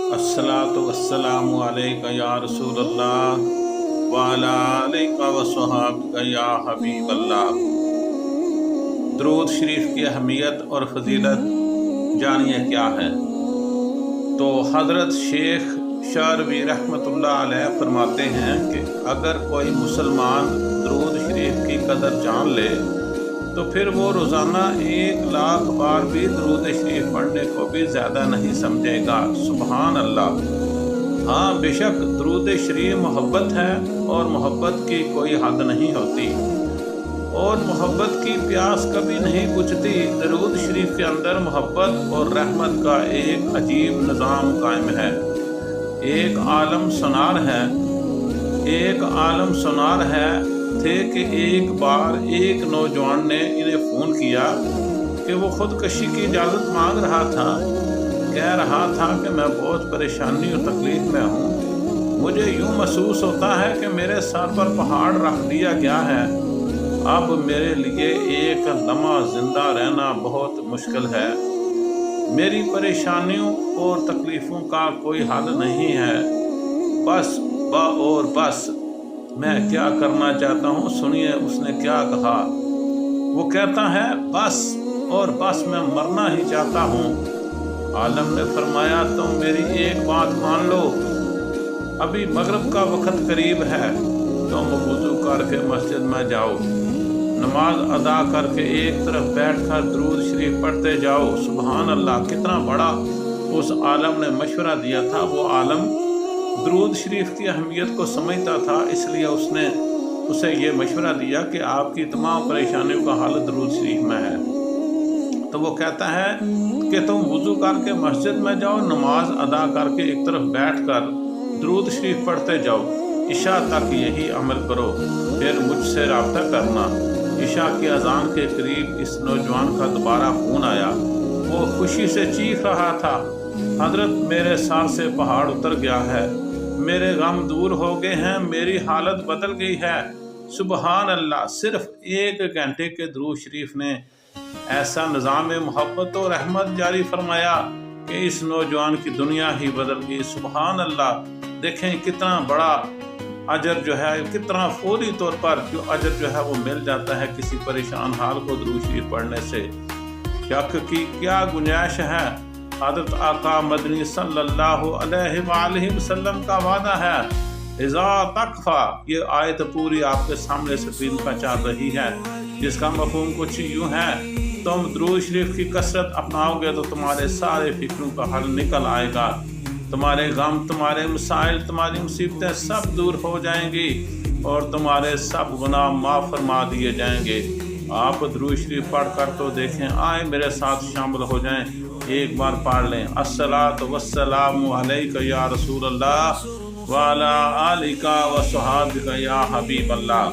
अस्सलातु वस्सलामु अलैका या रसूलल्लाह व अला आलिका व सहाबिका या हबीबल्लाह। दरूद शरीफ की अहमियत और फजीलत जानिए क्या है। तो हज़रत शेख शारवी रहमतुल्लाह अलैह फरमाते हैं कि अगर कोई मुसलमान दरूद शरीफ की कदर जान ले तो फिर वो रोज़ाना 1,00,000 बार भी दरूद शरीफ पढ़ने को भी ज़्यादा नहीं समझेगा। सुबहान अल्लाह। हाँ, बेशक दरूद शरीफ मोहब्बत है और मोहब्बत की कोई हद नहीं होती और मोहब्बत की प्यास कभी नहीं बुझती। दरूद शरीफ के अंदर मोहब्बत और रहमत का एक अजीब निज़ाम कायम है। एक आलम सुनार है थे कि एक बार एक नौजवान ने इन्हें फ़ोन किया कि वो ख़ुदकशी की इजाज़त मांग रहा था। कह रहा था कि मैं बहुत परेशानी और तकलीफ़ में हूँ। मुझे यूँ महसूस होता है कि मेरे सर पर पहाड़ रख दिया गया है। अब मेरे लिए एक लम्हा ज़िंदा रहना बहुत मुश्किल है। मेरी परेशानियों और तकलीफ़ों का कोई हल नहीं है। बस मैं क्या करना चाहता हूँ, सुनिए उसने क्या कहा। वो कहता है बस मैं मरना ही चाहता हूँ। आलम ने फरमाया तुम मेरी एक बात मान लो, अभी मगरिब का वक्त करीब है, तुम वुज़ू करके मस्जिद में जाओ, नमाज अदा करके एक तरफ बैठकर दरूद शरीफ पढ़ते जाओ। सुबहान अल्लाह। कितना बड़ा उस आलम ने मशवरा दिया था। वो आलम दरूद शरीफ की अहमियत को समझता था, इसलिए उसने उसे ये मशवरा दिया कि आपकी तमाम परेशानियों का हल दरूद शरीफ में है। तो वो कहता है कि तुम वुज़ू करके मस्जिद में जाओ, नमाज अदा करके एक तरफ बैठकर दरूद शरीफ पढ़ते जाओ, इशा तक यही अमल करो, फिर मुझसे रब्ता करना। इशा की अजान के करीब इस नौजवान का दोबारा फ़ोन आया। वो खुशी से चीख रहा था, हज़रत मेरे सर से पहाड़ उतर गया है, मेरे गम दूर हो गए हैं, मेरी हालत बदल गई है। सुबहान अल्लाह। सिर्फ 1 घंटे के दरूद शरीफ ने ऐसा निज़ाम मोहब्बत और रहमत जारी फरमाया कि इस नौजवान की दुनिया ही बदल गई। सुबहान अल्लाह। देखें कितना बड़ा अजर जो है, कितना फौरी तौर पर जो अजर जो है वो मिल जाता है किसी परेशान हाल को दरूद शरीफ पढ़ने से। शक की क्या गुंजाइश है। हज़रत आका मदनी सल्लल्लाहु अलैहि वसल्लम का वादा है, इज़ा तकफ़ा, ये आयत पूरी आपके सामने स्क्रीन पर चल रही है, जिसका मफ़हूम कुछ यूँ है, तुम दरूद शरीफ की कसरत अपनाओगे तो तुम्हारे सारे फिक्रों का हल निकल आएगा, तुम्हारे गम, तुम्हारे मसाइल, तुम्हारी मुसीबतें सब दूर हो जाएंगी और तुम्हारे सब गुनाह माफ़ फरमा दिए जाएंगे। आप दरूद शरीफ पढ़ कर तो देखें, आए मेरे साथ शामिल हो जाएं, एक बार पढ़ लें। अस्सलातु वस्सलामु अलैका या रसूलल्लाह व अला आलिका व सहाबिका या हबीबल्लाह।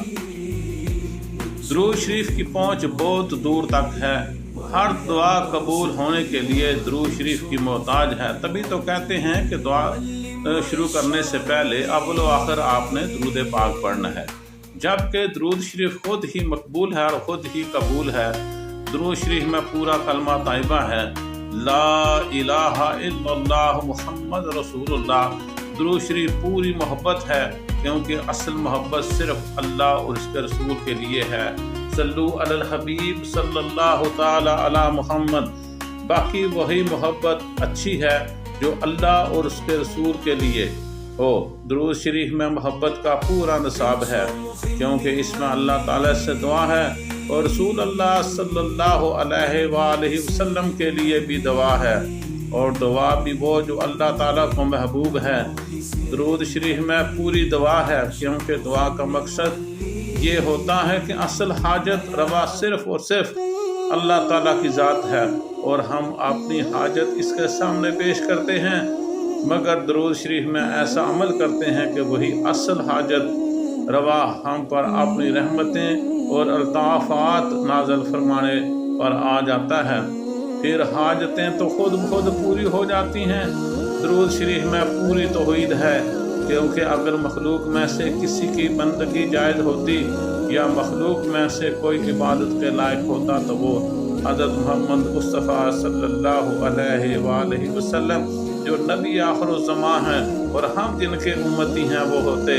दरूद शरीफ की पहुँच बहुत दूर तक है। हर दुआ कबूल होने के लिए दरूद शरीफ की मोहताज है। तभी तो कहते हैं कि दुआ शुरू करने से पहले अव्वल व आखिर आपने दरूद पाक पढ़ना है, जबकि दरूद शरीफ खुद ही मकबूल है और खुद ही कबूल है। दरूद शरीफ में पूरा कलमा ताइबा है, ला इलाहा इल्लल्लाह मुहम्मद रसूलुल्लाह। दरूद शरीफ पूरी मोहब्बत है, क्योंकि असल मोहब्बत सिर्फ अल्लाह और उसके रसूल के लिए है। सल्लु अलल हबीब सल्लल्लाहु ताला अला मुहम्मद। बाकी वही मोहब्बत अच्छी है जो अल्लाह और उसके रसूल के लिए हो। दरूद शरीफ में मोहब्बत का पूरा निसाब है, क्योंकि इसमें अल्लाह ताला से दुआ है और रसूल अल्लाह सल्लल्लाहु अलैहि वसल्लम के लिए भी दुआ है, और दुआ भी वो जो अल्लाह ताला को महबूब है। दरूद शरीफ में पूरी दुआ है, क्योंकि दुआ का मकसद ये होता है कि असल हाजत रवा सिर्फ और सिर्फ अल्लाह ताला की ज़ात है और हम अपनी हाजत इसके सामने पेश करते हैं, मगर दरूद शरीफ में ऐसा अमल करते हैं कि वही असल हाजत रवा हम पर अपनी रहमतें और अल्ताफ़ात नाज़िल फरमाने पर आ जाता है। फिर हाजतें तो खुद ब खुद पूरी हो जाती हैं। दरूद शरीफ में पूरी तौहीद है, क्योंकि अगर मखलूक में से किसी की बंदगी जायज़ होती या मखलूक में से कोई इबादत के लायक होता तो वो हज़रत मोहम्मद मुस्तफ़ा सल्लल्लाहु अलैहि वसल्लम जो नबी आखिरुज़्ज़मां हैं और हम जिनके उम्मती हैं वो होते,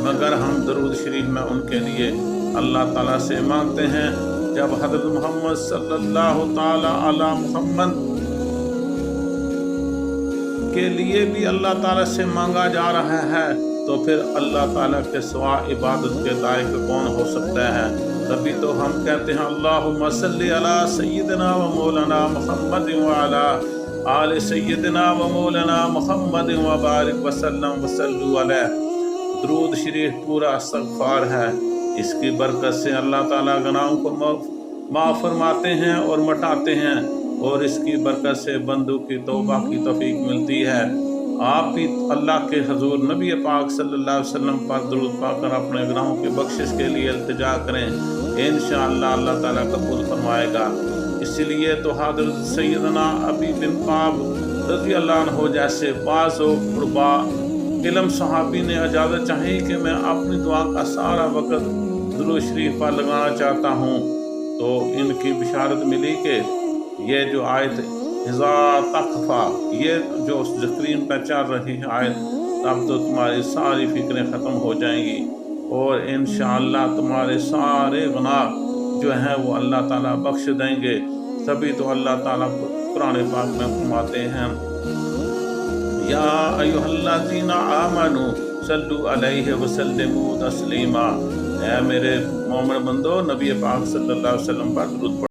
मगर हम दरूद शरीफ में उनके लिए अल्लाह ताला से मांगते हैं। जब हज़रत मोहम्मद सल्लल्लाहु ताला अला मुहम्मद के लिए भी अल्लाह ताला से मांगा जा रहा है तो फिर अल्लाह ताला के सिवा इबादत के लायक कौन हो सकता है। तभी तो हम कहते हैं अल्लाहुम्मा सल्ली अला सय्यिदना व मौलाना मुहम्मद व अला आले सय्यिदना व मौलाना मुहम्मद व बारिक वसल्लम वसल्लु अलैहि। दरूद शरीफ पूरा इस्तग़फ़ार है, इसकी बरकत से अल्लाह ताला गुनाहों को माफ़ फरमाते हैं और मिटाते हैं, और इसकी बरकत से बंदों की तौबा की तौफीक मिलती है। आप भी अल्लाह के हजूर नबी पाक सल्लल्लाहु अलैहि वसल्लम पर दरूद पाकर अपने गुनाहों की बख्शिश के लिए इल्तिजा करें, इंशाअल्लाह अल्लाह ताला कबूल फरमाएगा। इसलिए तो हज़रत सैयदना अबी बिन काब रज़ी अल्लाह अन्हु जैसे बाज़ क़ुरबा इल्म सहाबी ने इजाज़त चाही कि मैं अपनी दुआ का सारा वक़्त दुरूद शरीफ पर लगाना चाहता हूँ, तो इनकी बिशारत मिली कि ये जो आयत इज़ा तख़फ़ा, ये जो स्क्रीन पर चल रही है आयत, तब तो तुम्हारी सारी फ़िक्रें ख़त्म हो जाएंगी और इंशाअल्लाह तुम्हारे सारे गुनाह जो हैं वो अल्लाह ताला बख्श देंगे। तभी तो अल्लाह ताला कुरान पाक में फरमाते हैं, या अय्युहल्लज़ीना आमनू सल्लु अलैहि वसल्लिमू तस्लीमा। ऐ मेरे मोमिन बंदो, नबी पाक सल्लल्लाहु अलैहि वसल्लम पर दुरूद